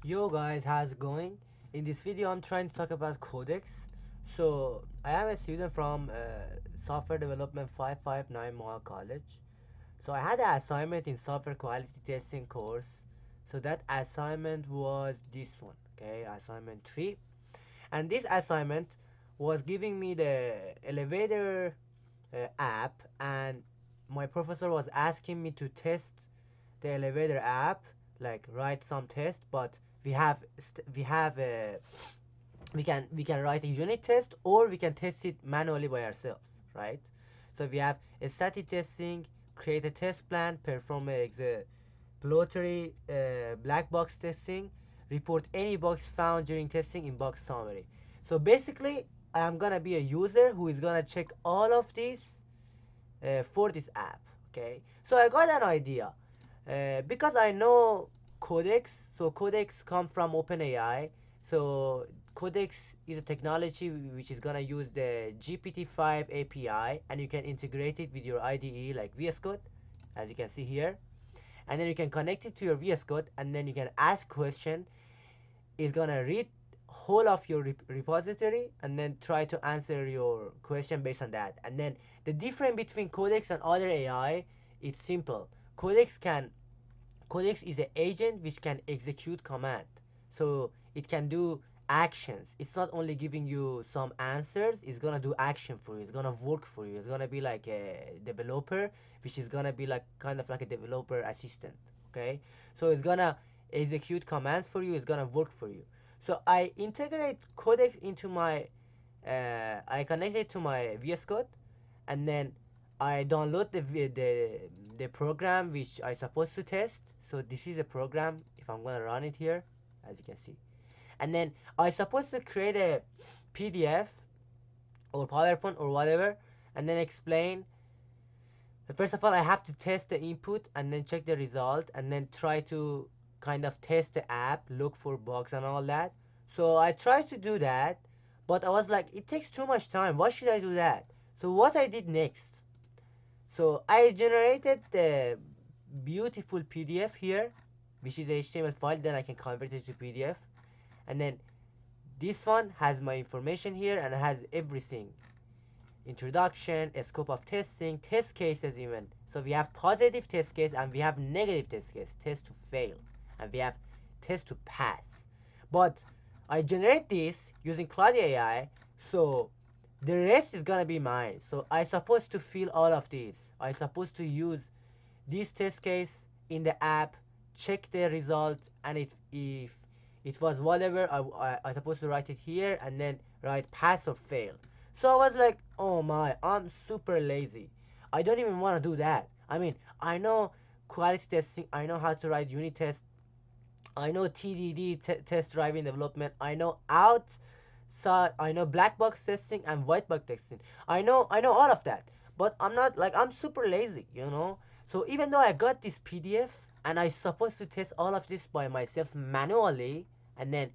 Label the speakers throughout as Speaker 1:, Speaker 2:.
Speaker 1: Yo guys, how's it going? In this video I'm trying to talk about CODEX. So I am a student from Software Development 559 Mall College. So I had an assignment in software quality testing course. So that assignment was this one, okay, assignment 3. And this assignment was giving me the elevator app, and my professor was asking me to test the elevator app, like write some test, but we have we can write a unit test, or we can test it manually by ourselves, right? So we have a static testing, create a test plan, perform a exploratory black box testing, report any bugs found during testing in bug summary. So basically I am gonna be a user who is gonna check all of these for this app. Okay, so I got an idea because I know CODEX. So CODEX come from OpenAI. So CODEX is a technology which is gonna use the GPT-5 API, and you can integrate it with your IDE like VS Code, as you can see here, and then you can connect it to your VS Code, and then you can ask question. It's gonna read whole of your repository and then try to answer your question based on that. And then the difference between Codex and other AI, it's simple. Codex is an agent which can execute command, so it can do actions. It's not only giving you some answers, it's gonna do action for you, it's gonna work for you, it's gonna be like a developer, which is gonna be like kind of like a developer assistant. Okay, so it's gonna execute commands for you, it's gonna work for you. So I integrate Codex into my I connect it to my VS Code, and then I download the program which I supposed to test. So this is a program. If I'm gonna run it here, as you can see, and then I supposed to create a PDF or PowerPoint or whatever, and then explain. First of all, I have to test the input and then check the result, and then try to kind of test the app, look for bugs and all that. So I tried to do that, but I was like, it takes too much time. Why should I do that? So what I did next, so I generated the beautiful PDF here, which is a HTML file. Then I can convert it to PDF, and then this one has my information here and it has everything: introduction, a scope of testing, test cases even. So we have positive test case and we have negative test case, test to fail, and we have test to pass. But I generate this using Cloud AI, so the rest is gonna be mine. So I supposed to fill all of these. I supposed to use this test case in the app, check the result, and if it was whatever, I supposed to write it here and then write pass or fail. So I was like, oh my, I'm super lazy. I don't even want to do that. I mean, I know quality testing, I know how to write unit tests, I know TDD, test driving development, I know I know black box testing and white box testing. I know all of that. But I'm not like, I'm super lazy. So even though I got this PDF and I supposed to test all of this by myself manually, and then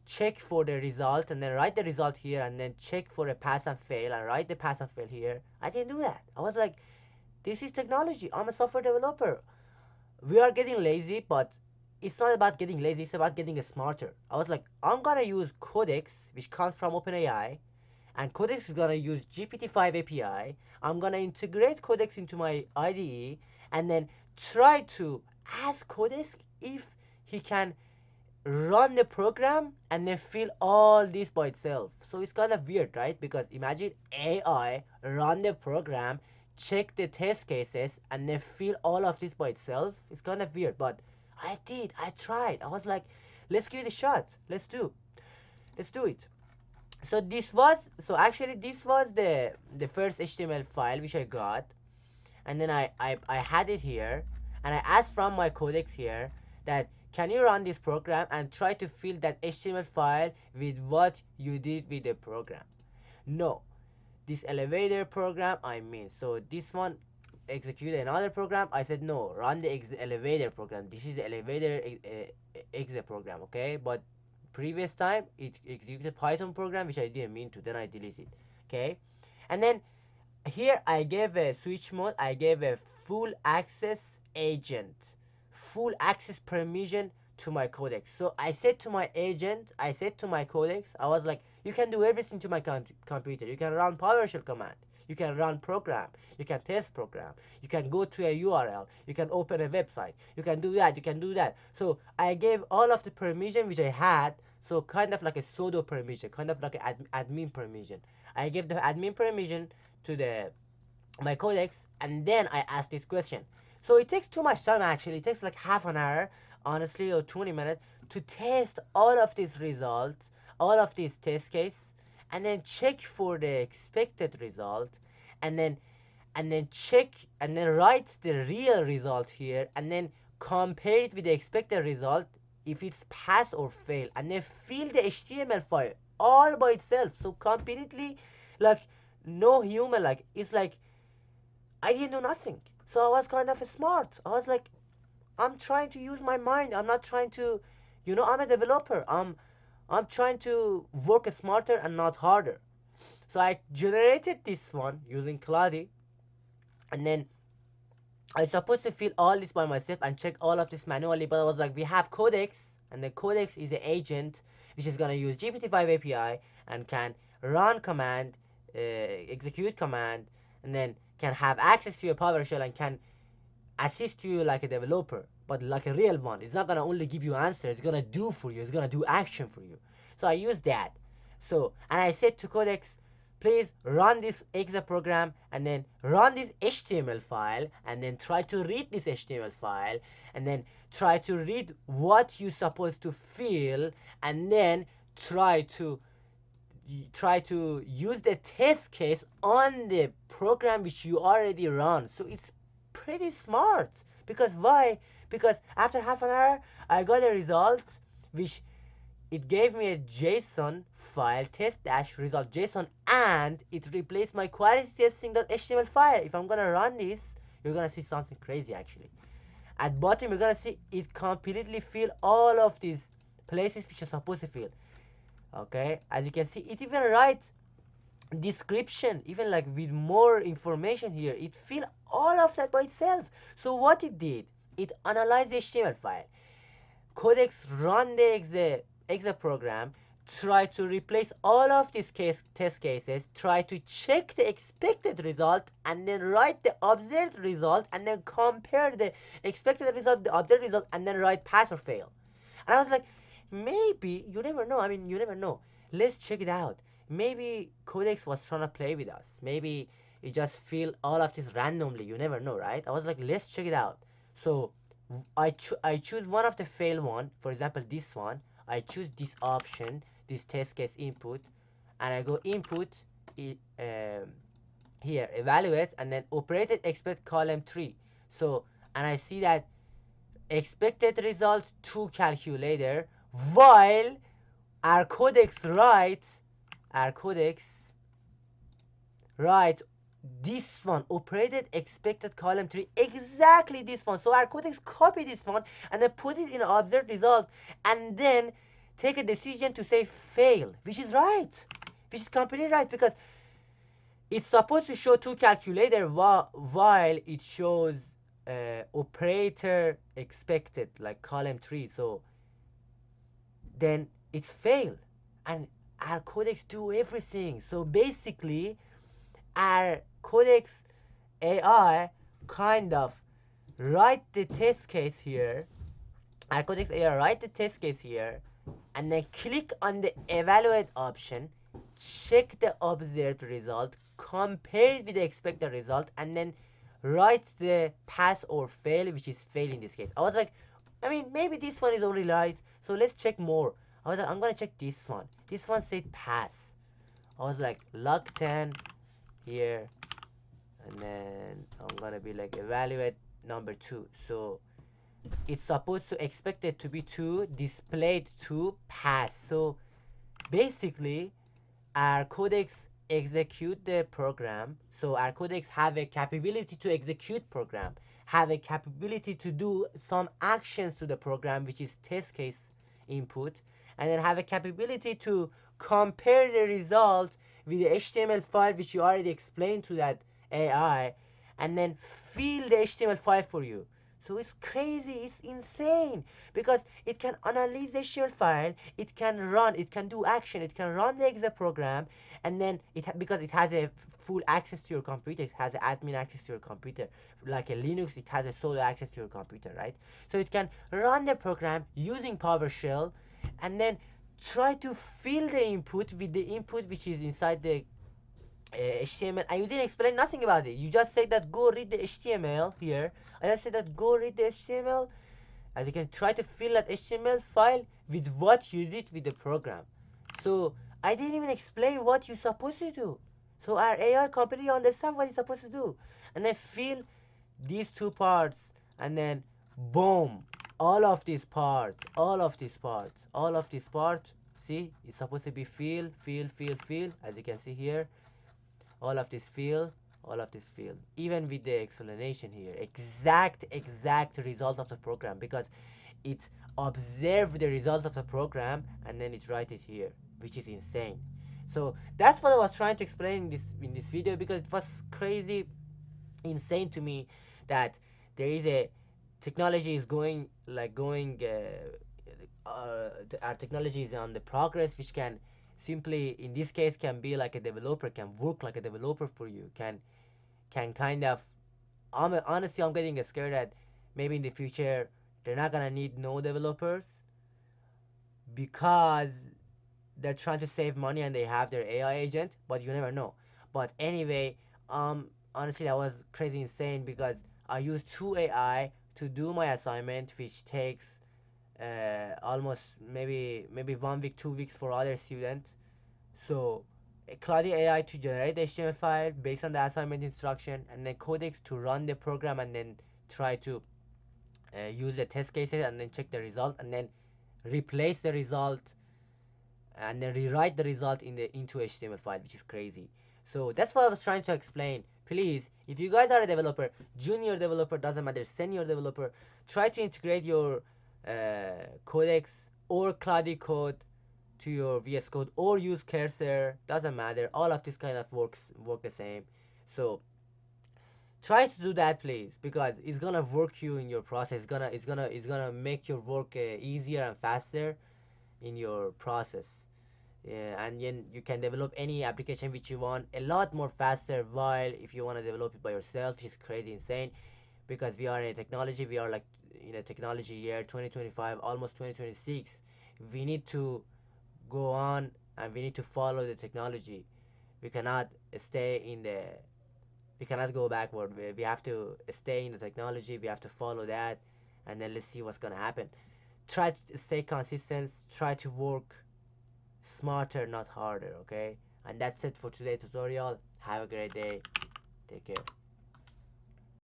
Speaker 1: check for the result and then write the result here and then check for a pass and fail and write the pass and fail here, I didn't do that. I was like, this is technology. I'm a software developer. We are getting lazy, but it's not about getting lazy, it's about getting smarter. I was like, I'm gonna use Codex, which comes from OpenAI, and Codex is gonna use GPT-5 API. I'm gonna integrate Codex into my IDE and then try to ask Codex if he can run the program and then fill all this by itself. So it's kind of weird, right? Because imagine AI run the program, check the test cases, and then fill all of this by itself. It's kind of weird, but I tried. I was like, let's give it a shot. Let's do it. So actually this was the first HTML file which I got, and then I had it here, and I asked from my codex here that, can you run this program and try to fill that HTML file with what you did with the program? No, this elevator program, I mean, so this one execute another program. I said no, run the elevator program. This is the elevator exit program, okay? But previous time it executed Python program, which I didn't mean to, then I deleted, okay? And then here I gave a switch mode, I gave a full access agent, full access permission to my codex. So I said to my agent, I said to my codex, I was like, you can do everything to my computer. You can run PowerShell command. You can run program. You can test program. You can go to a URL. You can open a website. You can do that. You can do that. So I gave all of the permission which I had. So kind of like a pseudo permission, kind of like an admin permission. I gave the admin permission to the my codex, and then I asked this question. So it takes too much time actually. It takes like half an hour, honestly, or 20 minutes to test all of these results, all of these test case, and then check for the expected result, and then check and then write the real result here, and then compare it with the expected result if it's pass or fail, and then fill the HTML file all by itself. So completely like no human, like it's like I didn't know nothing. So I was kind of smart. I was like, I'm trying to use my mind. I'm not trying to, I'm a developer. I'm trying to work smarter and not harder. So I generated this one using Claude, and then I was supposed to fill all this by myself and check all of this manually, but I was like, we have Codex, and the Codex is an agent which is gonna use GPT-5 API and can run command, execute command, and then can have access to your PowerShell and can assist you like a developer, but like a real one. It's not gonna only give you answers, it's gonna do for you, it's gonna do action for you. So I used that. So, and I said to Codex, please run this exe program and then run this HTML file and then try to read this HTML file and then try to read what you're supposed to fill and then try to use the test case on the program which you already run. So it's pretty smart. Because why? Because after half an hour I got a result which it gave me a JSON file, test-result JSON, and it replaced my quality testing.html file. If I'm gonna run this, you're gonna see something crazy actually. At bottom you're gonna see it completely fill all of these places which are supposed to fill. Okay, as you can see, it even writes description, even like with more information here. It fill all of that by itself. So what it did, it analyzed the HTML file. Codex run the exe program, try to replace all of these test cases, try to check the expected result, and then write the observed result, and then compare the expected result, the observed result, and then write pass or fail. And I was like, maybe, you never know. I mean, you never know. Let's check it out. Maybe Codex was trying to play with us. Maybe it just fill all of this randomly. You never know, right? I was like, let's check it out. So I choose one of the fail one. For example, this one. I choose this option, this test case input, and I go input here, evaluate, and then operated expect column 3. So, and I see that expected result true calculator, while our codex writes this one, operated expected column 3, exactly this one. So our codex copy this one and then put it in observed result and then take a decision to say fail, which is right, which is completely right, because it's supposed to show two calculator while it shows operator expected like column 3. So then it's fail, and our codex do everything. So basically our codex AI kind of write the test case here. Our codex AI write the test case here, and then click on the evaluate option, check the observed result, compare it with the expected result, and then write the pass or fail, which is fail in this case. I was like, I mean, maybe this one is only right, so let's check more. I was like, I'm gonna check this one. This one said pass. I was like, log 10 here, and then I'm gonna be like evaluate number 2. So it's supposed to expect it to be 2, displayed 2, pass. So basically our codex execute the program. So our codex have a capability to execute program, have a capability to do some actions to the program, which is test case input, and then have a capability to compare the result with the HTML file which you already explained to that AI, and then fill the HTML file for you. So it's crazy, it's insane, because it can analyze the HTML file, it can run, it can do action, it can run the exe program, and then because it has a full access to your computer, it has admin access to your computer. Like a Linux, it has a solo access to your computer, right? So it can run the program using PowerShell, and then try to fill the input with the input which is inside the HTML, and you didn't explain nothing about it. You just said that go read the HTML here. I just said that go read the HTML, and you can try to fill that HTML file with what you did with the program. So I didn't even explain what you're supposed to do. So our AI completely understand what it's supposed to do, and then fill these two parts, and then boom, all of these parts, all of these parts, all of these parts. See, it's supposed to be fill, fill, fill, fill, as you can see here, all of this field, all of this field, even with the explanation here, exact result of the program, because it observed the result of the program and then it write it here, which is insane. So that's what I was trying to explain in this video, because it was crazy insane to me that there is a technology is going like going our technology is on the progress, which can simply in this case can be like a developer, can work like a developer for you, can kind of honestly I'm getting scared that maybe in the future they're not gonna need no developers, because they're trying to save money and they have their AI agent, but you never know. But anyway, honestly that was crazy insane, because I used true AI to do my assignment, which takes almost maybe 1 week, 2 weeks for other students. So Claudia AI to generate the HTML file based on the assignment instruction, and then Codex to run the program and then try to use the test cases and then check the result, and then replace the result and then rewrite the result into HTML file, which is crazy. So that's what I was trying to explain. Please, if you guys are a developer, junior developer, doesn't matter, senior developer, try to integrate your Codex or Claudia code to your VS Code, or use Cursor, doesn't matter. All of this kind of work the same. So try to do that, please, because it's gonna work you in your process. It's gonna make your work easier and faster in your process. And then you can develop any application which you want a lot more faster, while if you want to develop it by yourself, which is crazy insane, because we are in a technology, we are like in a technology year 2025, almost 2026. We need to go on and we need to follow the technology. We cannot stay in the we cannot go backward. We have to stay in the technology, we have to follow that, and then let's see what's gonna happen. Try to stay consistent, try to work smarter, not harder, okay? And that's it for today's tutorial. Have a great day. Take care.